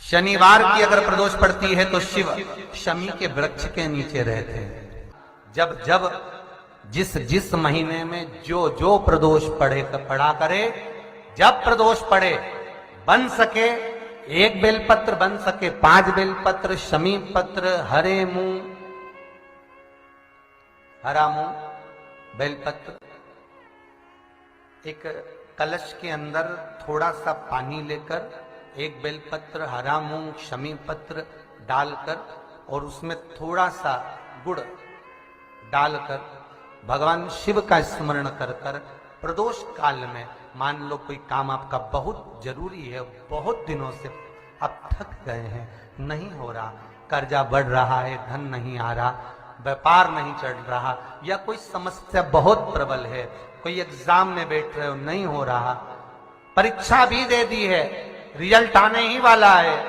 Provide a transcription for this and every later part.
शनिवार की अगर प्रदोष पड़ती है तो शिव शमी के वृक्ष के नीचे रहते हैं। जब जब जिस जिस महीने में जो जो प्रदोष पड़ा करे, जब प्रदोष पड़े, बन सके 1 बेलपत्र, बन सके 5 बेलपत्र, शमी पत्र, हरे मुंह, हरा मुंह, बेलपत्र, एक कलश के अंदर थोड़ा सा पानी लेकर 1 बेलपत्र, हरा मूंग, शमी पत्र डालकर और उसमें थोड़ा सा गुड़ डालकर भगवान शिव का स्मरण कर कर प्रदोष काल में, मान लो कोई काम आपका बहुत जरूरी है, बहुत दिनों से आप थक गए हैं, नहीं हो रहा, कर्जा बढ़ रहा है, धन नहीं आ रहा, व्यापार नहीं चढ़ रहा, या कोई समस्या बहुत प्रबल है, कोई एग्जाम में बैठ रहे हो, नहीं हो रहा, परीक्षा भी दे दी है, रिजल्ट आने ही वाला है,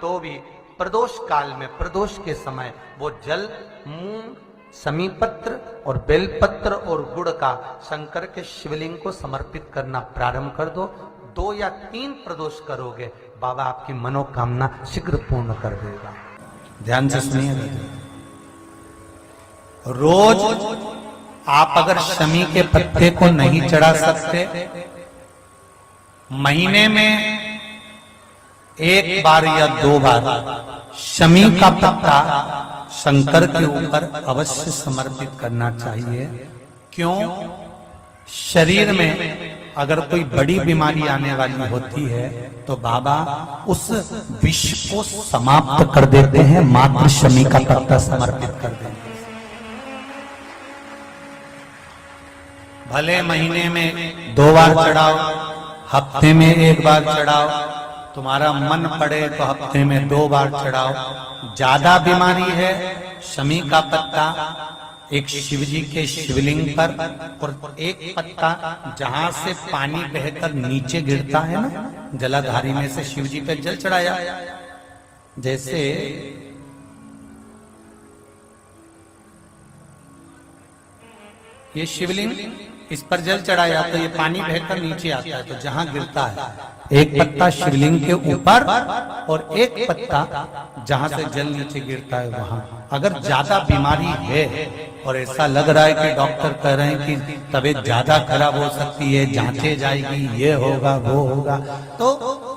तो भी प्रदोष काल में, प्रदोष के समय वो जल, मूंग, शमी पत्र और बेलपत्र और गुड़ का शंकर के शिवलिंग को समर्पित करना प्रारंभ कर दो। 2 या 3 प्रदोष करोगे, बाबा आपकी मनोकामना शीघ्र पूर्ण कर देगा। ध्यान से सुनिए, रोज आप अगर शमी के पत्ते को नहीं चढ़ा सकते, महीने में 1 बार या 2 बार शमी का पत्ता शंकर के ऊपर अवश्य समर्पित करना चाहिए। क्यों? शरीर में अगर कोई बड़ी बीमारी आने वाली होती है तो बाबा उस विष को समाप्त कर देते हैं, मात्र शमी का पत्ता समर्पित कर देते हैं। भले महीने में 2 बार चढ़ाओ, हफ्ते में 1 बार चढ़ाओ, तुम्हारा मन पड़े तो हफ्ते में 2 बार चढ़ाओ। ज्यादा बीमारी है, शमी का पत्ता एक शिवजी के शिवलिंग पर और 1 पत्ता जहां से पानी बहकर नीचे गिरता है ना, जलाधारी में से शिवजी पे जल चढ़ाया, जैसे ये शिवलिंग, इस पर जल चढ़ाया तो ये पानी बहकर नीचे आता है, तो जहां गिरता है 1 पत्ता शिवलिंग के ऊपर और 1 पत्ता जहां से जल नीचे गिरता है वहां। अगर ज्यादा बीमारी है और ऐसा लग रहा है कि डॉक्टर कह रहे हैं कि तबीयत ज्यादा खराब हो सकती है, जांचे जाएगी, ये होगा वो होगा, तो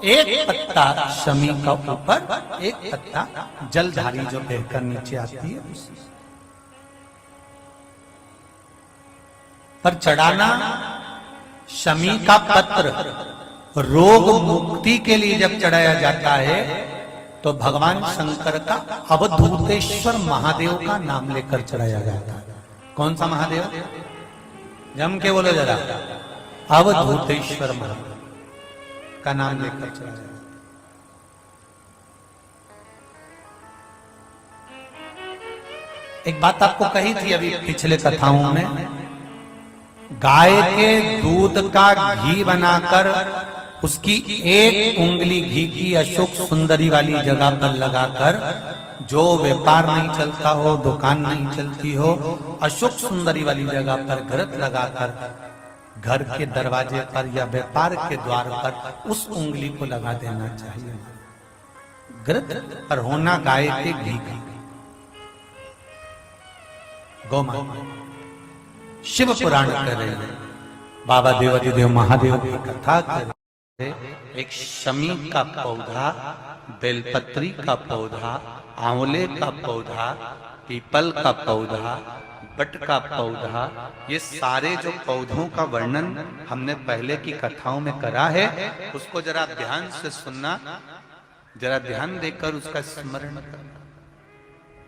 1 पत्ता शमी का ऊपर, 1 पत्ता जलधारी जो बहकर नीचे आती है पर चढ़ाना। शमी का पत्र रोग मुक्ति के लिए जब चढ़ाया जाता है तो भगवान शंकर का अवधूतेश्वर महादेव का नाम लेकर चढ़ाया जाता है। कौन सा महादेव? जम के बोलो जरा, अवधूतेश्वर महादेव का नाम लेकर चढ़ाया जाता है। एक बात आपको कही थी अभी पिछले कथाओं में, गाय के दूध का घी बनाकर उसकी 1 उंगली घी की अशोक सुंदरी वाली जगह पर लगाकर, जो व्यापार नहीं चलता हो, दुकान नहीं चलती हो, अशोक सुंदरी वाली जगह पर घृत लगाकर घर के दरवाजे पर या व्यापार के द्वार पर उस उंगली को लगा देना चाहिए। घृत पर होना गाय के घी का। गौमाता शिव पुराण कर रहे हैं, बाबा देवाधिदेव महादेव की कथा कर रहे हैं। एक शमी का पौधा, बेलपत्री का पौधा, आंवले का पौधा, पीपल का पौधा, बट का पौधा, ये सारे जो पौधों का वर्णन हमने पहले की कथाओं में करा है, उसको जरा ध्यान से सुनना, जरा ध्यान देकर उसका स्मरण करना।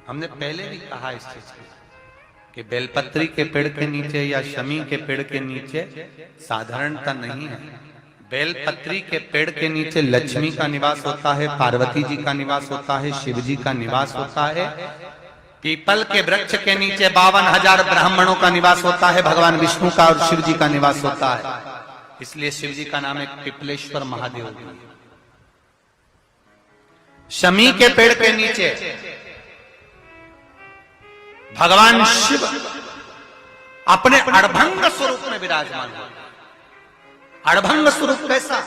हमने पहले भी कहा इस चीज को कि बेलपत्री के पेड़ के नीचे या शमी के पेड़ के नीचे साधारणता नहीं है। बेलपत्री के पेड़ के नीचे लक्ष्मी का निवास होता है, पार्वती जी का निवास होता है, शिव जी का निवास होता है। पीपल के वृक्ष के नीचे 52,000 ब्राह्मणों का निवास होता है, भगवान विष्णु का और शिव जी का निवास होता है, इसलिए शिव जी का नाम है पिपलेश्वर महादेव। शमी के पेड़ के नीचे भगवान शिव अपने अड़भंग स्वरूप में विराजमान है। अड़भंग स्वरूप कैसा?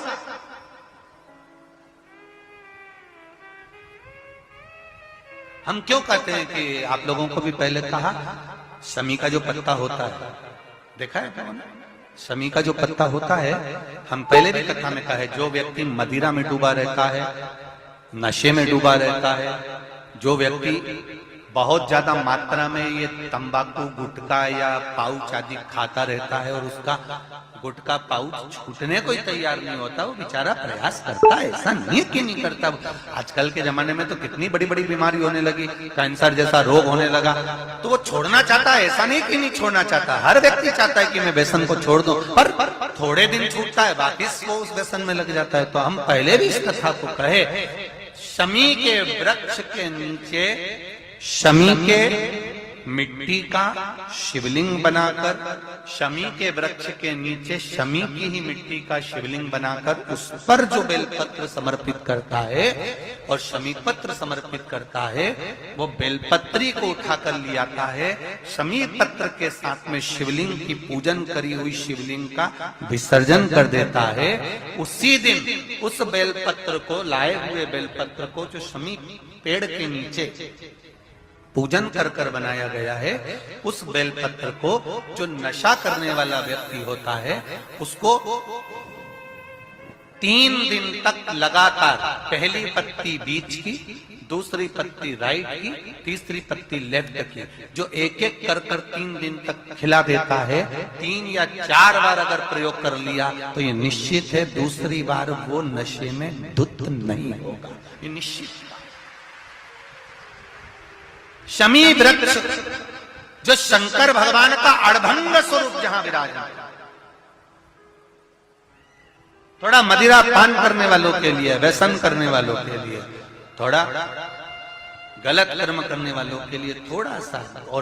हम क्यों कहते हैं कि आप लोगों को भी पहले कहा, शमी का जो पत्ता होता है, देखा है क्या? शमी का जो पत्ता होता है, हम पहले भी कथा में कहा है, जो व्यक्ति मदिरा में डूबा रहता है, नशे में डूबा रहता है, जो व्यक्ति बहुत ज्यादा मात्रा में ये तंबाकू गुटखा या पाउच आदि खाता रहता है और उसका गुटखा पाउच छूटने को ही तैयार नहीं होता, वो बेचारा प्रयास करता है, ऐसा नहीं कि नहीं करता। आजकल के जमाने में तो कितनी बड़ी बड़ी बीमारी होने लगी, कैंसर जैसा रोग होने लगा, तो वो छोड़ना चाहता है, ऐसा नहीं कि नहीं छोड़ना चाहता। हर व्यक्ति चाहता है कि मैं व्यसन को छोड़ दूं, पर थोड़े दिन छूटता है, बाकी वो उस व्यसन में लग जाता है। तो हम पहले भी इस कथा को कहे, शमी के वृक्ष के नीचे शमी के मिट्टी का शिवलिंग बनाकर, शमी के वृक्ष के नीचे शमी की ही मिट्टी का शिवलिंग बनाकर उस पर जो बेलपत्र समर्पित करता है और शमी पत्र समर्पित करता है, वो बेलपत्री को उठाकर ले आता है, शमी पत्र के साथ में शिवलिंग की पूजन करी हुई शिवलिंग का विसर्जन कर देता है। उसी दिन उस बेलपत्र को, लाए हुए बेलपत्र को, जो शमी पेड़ के नीचे पूजन कर कर बनाया गया है, उस बेलपत्र को जो नशा करने वाला व्यक्ति होता है, उसको 3 दिन तक लगातार, पहली पत्ती बीच की, दूसरी पत्ती राइट की, तीसरी पत्ती लेफ्ट की, जो एक एक कर कर 3 दिन तक खिला देता है, 3 या 4 बार अगर प्रयोग कर लिया तो ये निश्चित है दूसरी बार वो नशे में धुत नहीं होगा, ये निश्चित। शमी वृक्ष जो शंकर भगवान का अड़भंग स्वरूप जहां विराजमान, थोड़ा मदिरा पान करने वालों के लिए, व्यसन करने वालों के लिए, थोड़ा गलत कर्म करने वालों के लिए थोड़ा सा और